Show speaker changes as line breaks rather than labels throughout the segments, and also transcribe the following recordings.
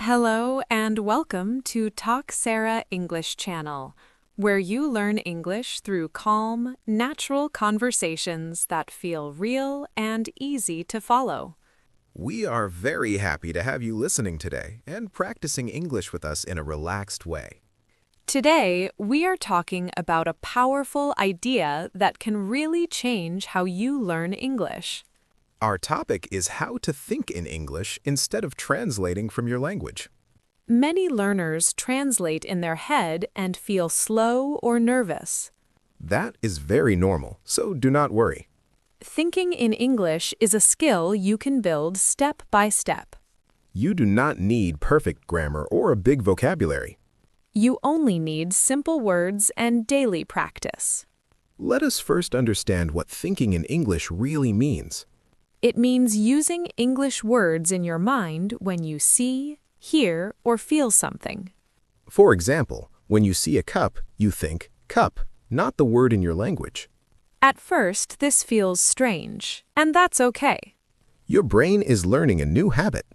Hello and welcome to Talk Sara English Channel, where you learn English through calm, natural conversations that feel real and easy to follow.
We are very happy to have you listening today and practicing English with us in a relaxed way.
Today, we are talking about a powerful idea that can really change how you learn English.
Our topic is how to think in English instead of translating from your language.
Many learners translate in their head and feel slow or nervous.
That is very normal, so do not worry.
Thinking in English is a skill you can build step by step.
You do not need perfect grammar or a big vocabulary.
You only need simple words and daily practice.
Let us first understand what thinking in English really means.
It means using English words in your mind when you see, hear, or feel something.
For example, when you see a cup, you think cup, not the word in your language.
At first, this feels strange, and that's okay.
Your brain is learning a new habit.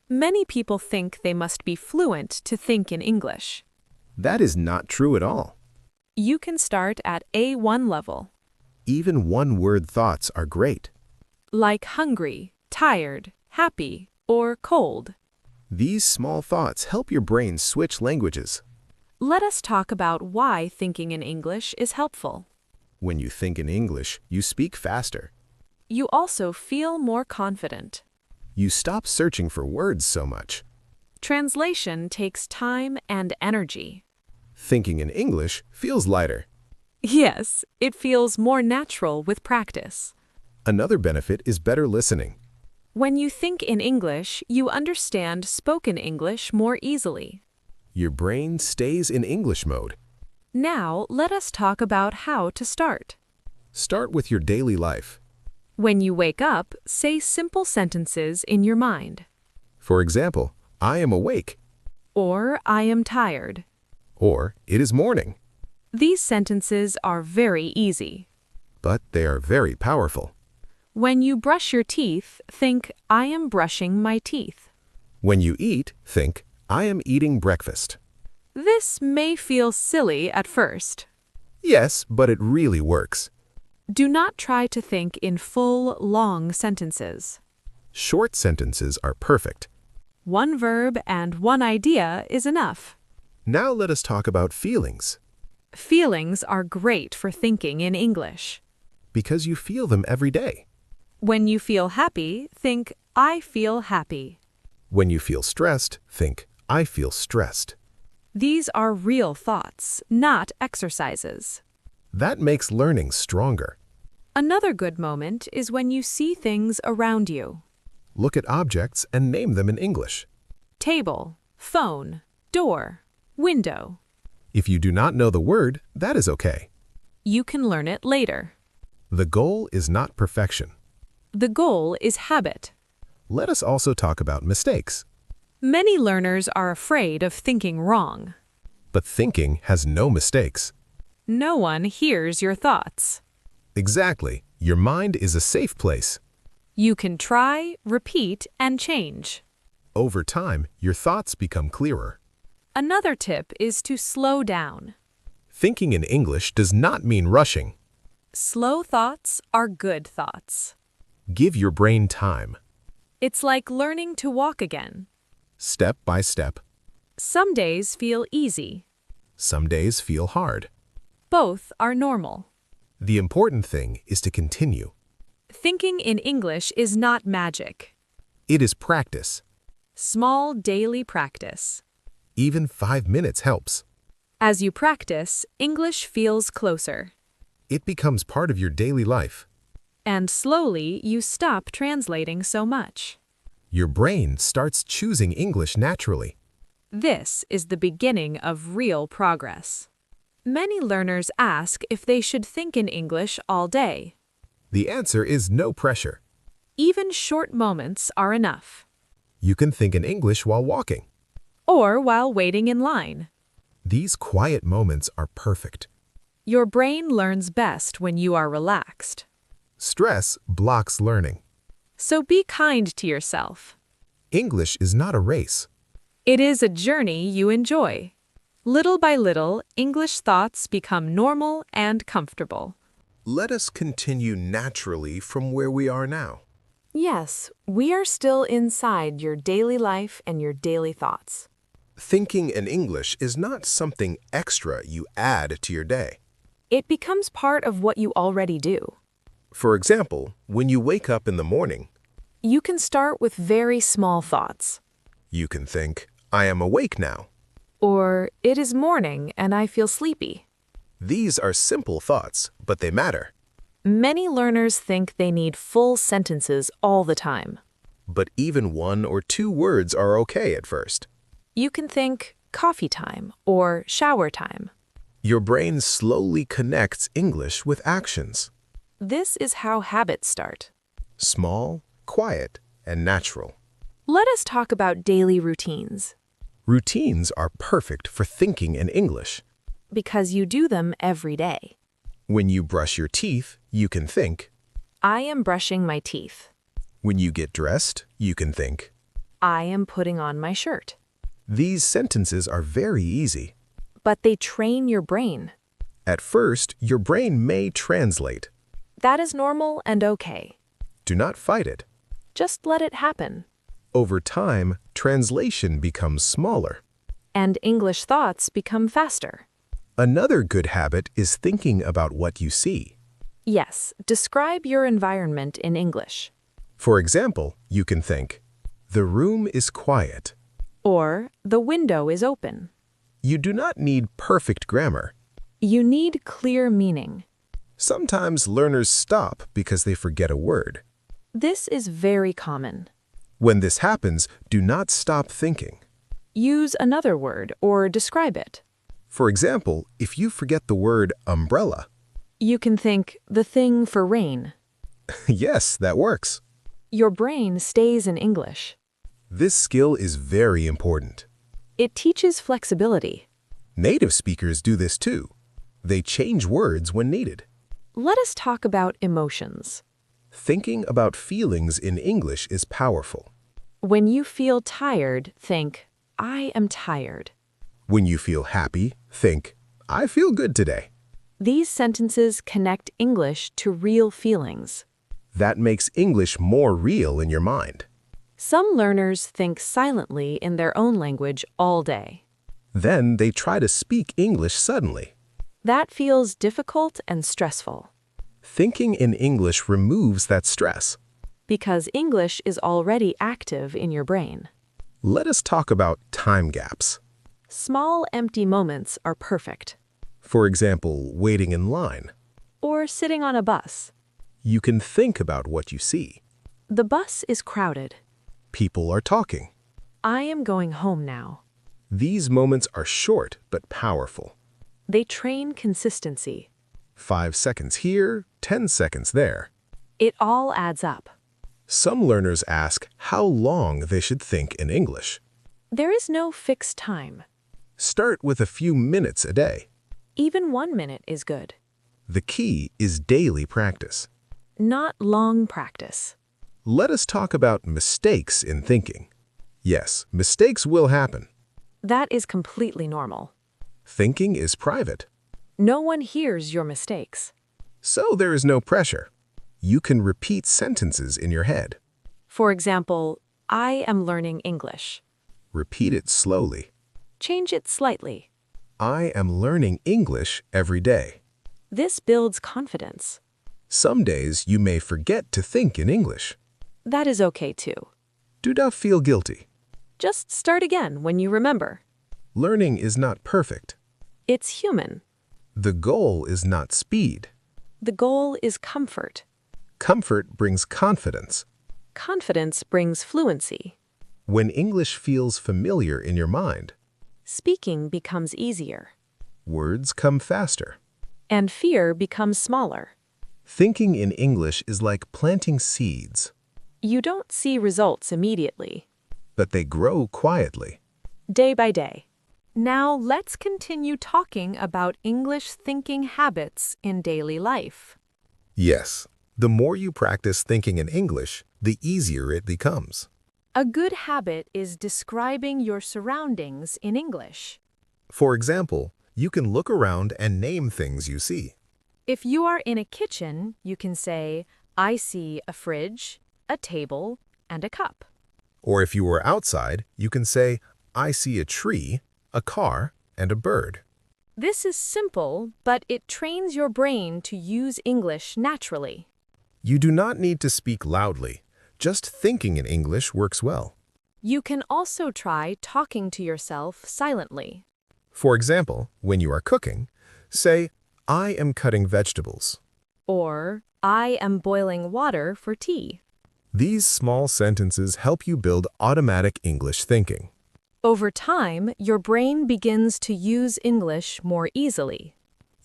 Many people think they must be fluent to think in English.
That is not true at all.
You can start at A1 level,
Even one-word thoughts are great.
like hungry, tired, happy, or cold.
These small thoughts help your brain switch languages.
Let us talk about why thinking in English is helpful.
When you think in English, you speak faster.
You also feel more confident.
You stop searching for words so much.
Translation takes time and energy.
Thinking in English feels lighter.
Yes, it feels more natural with practice.
Another benefit is better listening.
When you think in English, you understand spoken English more easily.
Your brain stays in English mode.
Now, let us talk about how to start.
Start with your daily life.
When you wake up, say simple sentences in your mind.
For example, I am awake,
Or, I am tired.
or it is morning,
These sentences are very easy.
but they are very powerful.
When you brush your teeth, think, I am brushing my teeth.
When you eat, think, I am eating breakfast.
This may feel silly at first.
Yes, but it really works.
Do not try to think in full, long sentences.
Short sentences are perfect.
One verb and one idea is enough.
Now let us talk about feelings.
Feelings are great for thinking in English.
Because you feel them every day.
When you feel happy, think, I feel happy.
When you feel stressed, think, I feel stressed.
These are real thoughts, not exercises.
That makes learning stronger.
Another good moment is when you see things around you.
Look at objects and name them in English.
Table, phone, door, window.
If you do not know the word, that is okay.
You can learn it later.
The goal is not perfection.
The goal is habit.
Let us also talk about mistakes.
Many learners are afraid of thinking wrong.
But thinking has no mistakes.
No one hears your thoughts.
Exactly. Your mind is a safe place.
You can try, repeat, and change.
Over time, your thoughts become clearer.
Another tip is to slow down.
Thinking in English does not mean rushing.
Slow thoughts are good thoughts.
Give your brain time.
It's like learning to walk again.
Step by step.
Some days feel easy.
Some days feel hard.
Both are normal.
The important thing is to continue.
Thinking in English is not magic.
It is practice.
Small daily practice.
Even 5 minutes helps.
As you practice, English feels closer.
It becomes part of your daily life.
And slowly, you stop translating so much.
Your brain starts choosing English naturally.
This is the beginning of real progress. Many learners ask if they should think in English all day.
The answer is no pressure.
Even short moments are enough.
You can think in English while walking.
Or while waiting in line.
These quiet moments are perfect.
Your brain learns best when you are relaxed.
Stress blocks learning.
So be kind to yourself.
English is not a race.
It is a journey you enjoy. Little by little, English thoughts become normal and comfortable.
Let us continue naturally from where we are now.
Yes, we are still inside your daily life and your daily thoughts.
Thinking in English is not something extra you add to your day.
It becomes part of what you already do.
For example, when you wake up in the morning,
You can start with very small thoughts.
you can think, I am awake now.
Or, it is morning and I feel sleepy.
These are simple thoughts, but they matter.
Many learners think they need full sentences all the time.
But even one or two words are okay at first.
You can think coffee time or shower time.
Your brain slowly connects English with actions.
This is how habits start.
Small, quiet, and natural.
Let us talk about daily routines.
Routines are perfect for thinking in English.
Because you do them every day.
When you brush your teeth, you can think.
I am brushing my teeth.
When you get dressed, you can think.
I am putting on my shirt.
These sentences are very easy.
But they train your brain.
At first, your brain may translate.
That is normal and okay.
Do not fight it.
Just let it happen.
Over time, translation becomes smaller.
And English thoughts become faster.
Another good habit is thinking about what you see.
Yes, describe your environment in English.
For example, you can think, the room is quiet.
Or, the window is open.
You do not need perfect grammar.
You need clear meaning.
Sometimes learners stop because they forget a word.
This is very common.
When this happens, do not stop thinking.
Use another word or describe it.
For example, if you forget the word umbrella,
You can think the thing for rain.
yes, that works.
Your brain stays in English.
This skill is very important.
It teaches flexibility.
Native speakers do this too. They change words when needed.
Let us talk about emotions.
Thinking about feelings in English is powerful.
When you feel tired, think, I am tired.
When you feel happy, think, I feel good today.
These sentences connect English to real feelings.
That makes English more real in your mind.
Some learners think silently in their own language all day.
Then they try to speak English suddenly.
That feels difficult and stressful.
Thinking in English removes that stress.
Because English is already active in your brain.
Let us talk about time gaps.
Small empty moments are perfect.
For example, waiting in line.
Or sitting on a bus.
You can think about what you see.
The bus is crowded.
People are talking.
I am going home now.
These moments are short but powerful.
They train consistency.
5 seconds here, 10 seconds there.
It all adds up.
Some learners ask how long they should think in English.
There is no fixed time.
Start with a few minutes a day.
Even 1 minute is good.
The key is daily practice.
Not long practice.
Let us talk about mistakes in thinking. Yes, mistakes will happen.
That is completely normal.
Thinking is private.
No one hears your mistakes.
So there is no pressure. You can repeat sentences in your head.
For example, I am learning English.
Repeat it slowly.
Change it slightly.
I am learning English every day.
This builds confidence.
Some days you may forget to think in English.
That is okay too.
Do not feel guilty.
Just start again when you remember.
Learning is not perfect.
It's human.
The goal is not speed.
The goal is comfort.
Comfort brings confidence.
Confidence brings fluency.
When English feels familiar in your mind,
Speaking becomes easier.
words come faster.
And fear becomes smaller.
Thinking in English is like planting seeds,
You don't see results immediately.
but they grow quietly.
Day by day. Now let's continue talking about English thinking habits in daily life.
Yes, the more you practice thinking in English, the easier it becomes.
A good habit is describing your surroundings in English.
For example, you can look around and name things you see.
If you are in a kitchen, you can say, I see a fridge, a table, and a cup.
Or if you were outside, you can say, I see a tree, a car, and a bird.
This is simple, but it trains your brain to use English naturally.
You do not need to speak loudly. Just thinking in English works well.
You can also try talking to yourself silently.
For example, when you are cooking, say, I am cutting vegetables.
Or, I am boiling water for tea.
These small sentences help you build automatic English thinking.
Over time, your brain begins to use English more easily.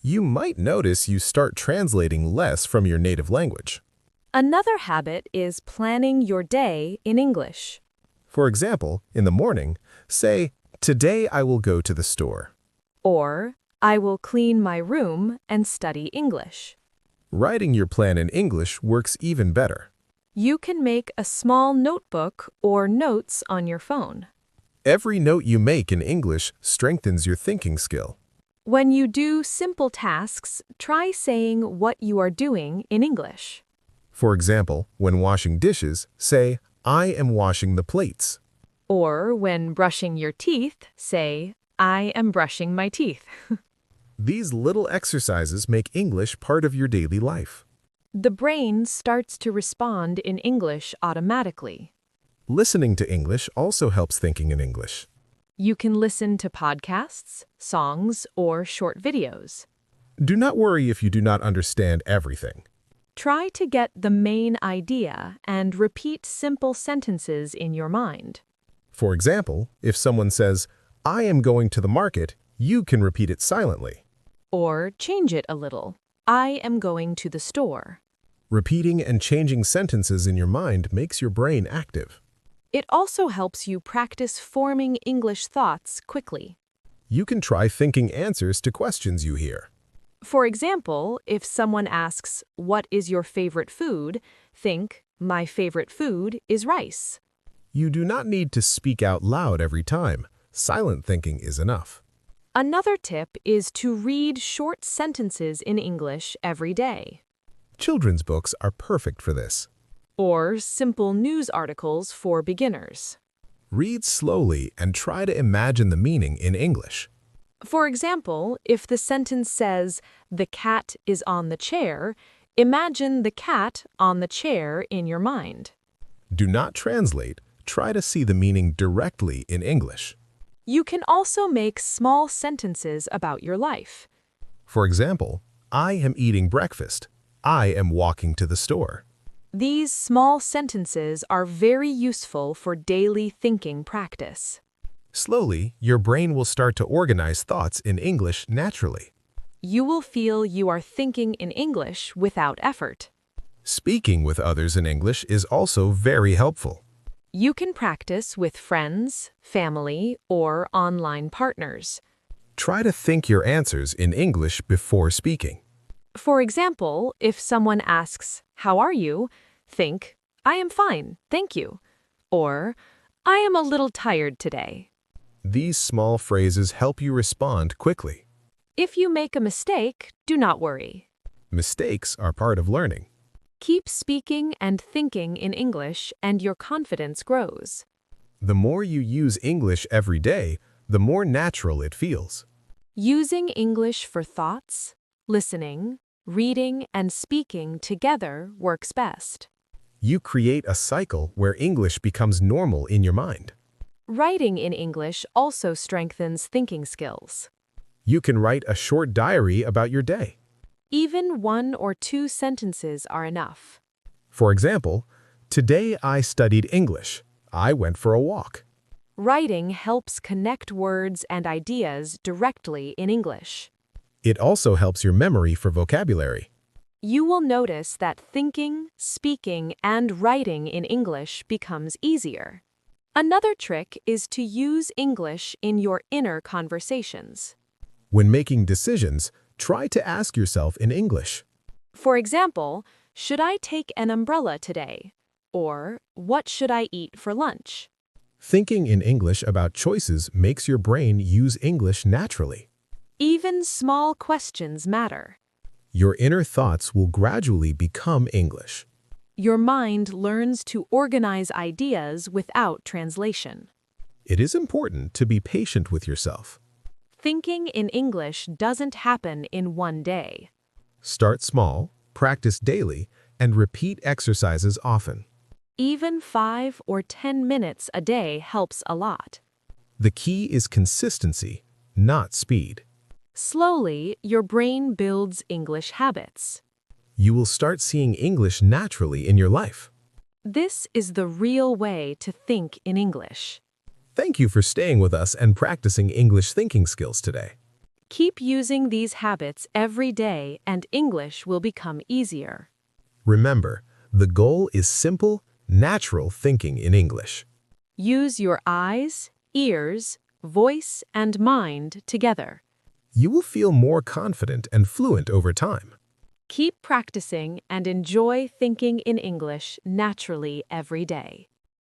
You might notice you start translating less from your native language.
Another habit is planning your day in English.
For example, in the morning, say, Today I will go to the store.
Or, I will clean my room and study English.
Writing your plan in English works even better.
You can make a small notebook or notes on your phone.
Every note you make in English strengthens your thinking skill.
When you do simple tasks, try saying what you are doing in English.
For example, when washing dishes, say, I am washing the plates.
Or when brushing your teeth, say, I am brushing my teeth.
These little exercises make English part of your daily life.
The brain starts to respond in English automatically.
Listening to English also helps thinking in English.
You can listen to podcasts, songs, or short videos.
Do not worry if you do not understand everything.
Try to get the main idea and repeat simple sentences in your mind.
For example, if someone says, I am going to the market, you can repeat it silently.
Or change it a little. I am going to the store.
Repeating and changing sentences in your mind makes your brain active.
It also helps you practice forming English thoughts quickly.
You can try thinking answers to questions you hear.
For example, if someone asks, what is your favorite food? Think, my favorite food is rice.
You do not need to speak out loud every time. Silent thinking is enough.
Another tip is to read short sentences in English every day.
Children's books are perfect for this.
Or simple news articles for beginners.
Read slowly and try to imagine the meaning in English.
For example, if the sentence says, the cat is on the chair, imagine the cat on the chair in your mind.
Do not translate. Try to see the meaning directly in English.
You can also make small sentences about your life.
For example, I am eating breakfast. I am walking to the store.
These small sentences are very useful for daily thinking practice.
Slowly, your brain will start to organize thoughts in English naturally.
You will feel you are thinking in English without effort.
Speaking with others in English is also very helpful.
You can practice with friends, family, or online partners.
Try to think your answers in English before speaking.
For example, if someone asks, how are you? Think, I am fine, thank you. Or, I am a little tired today.
These small phrases help you respond quickly.
If you make a mistake, do not worry.
Mistakes are part of learning.
Keep speaking and thinking in English, and your confidence grows.
The more you use English every day, the more natural it feels.
Using English for thoughts, listening, reading, and speaking together works best.
You create a cycle where English becomes normal in your mind.
Writing in English also strengthens thinking skills.
You can write a short diary about your day.
Even 1 or 2 sentences are enough.
For example, today I studied English. I went for a walk.
Writing helps connect words and ideas directly in English.
It also helps your memory for vocabulary.
You will notice that thinking, speaking, and writing in English becomes easier. Another trick is to use English in your inner conversations.
When making decisions, try to ask yourself in English.
For example, should I take an umbrella today? or what should I eat for lunch?
Thinking in English about choices makes your brain use English naturally.
Even small questions matter.
Your inner thoughts will gradually become English.
Your mind learns to organize ideas without translation.
It is important to be patient with yourself.
Thinking in English doesn't happen in one day.
Start small, practice daily, and repeat exercises often.
Even 5 or 10 minutes a day helps a lot.
The key is consistency, not speed.
Slowly, your brain builds English habits.
You will start seeing English naturally in your life.
This is the real way to think in English.
Thank you for staying with us and practicing English thinking skills today.
Keep using these habits every day and English will become easier.
Remember, the goal is simple, natural thinking in English.
Use your eyes, ears, voice, and mind together.
You will feel more confident and fluent over time.
Keep practicing and enjoy thinking in English naturally every day.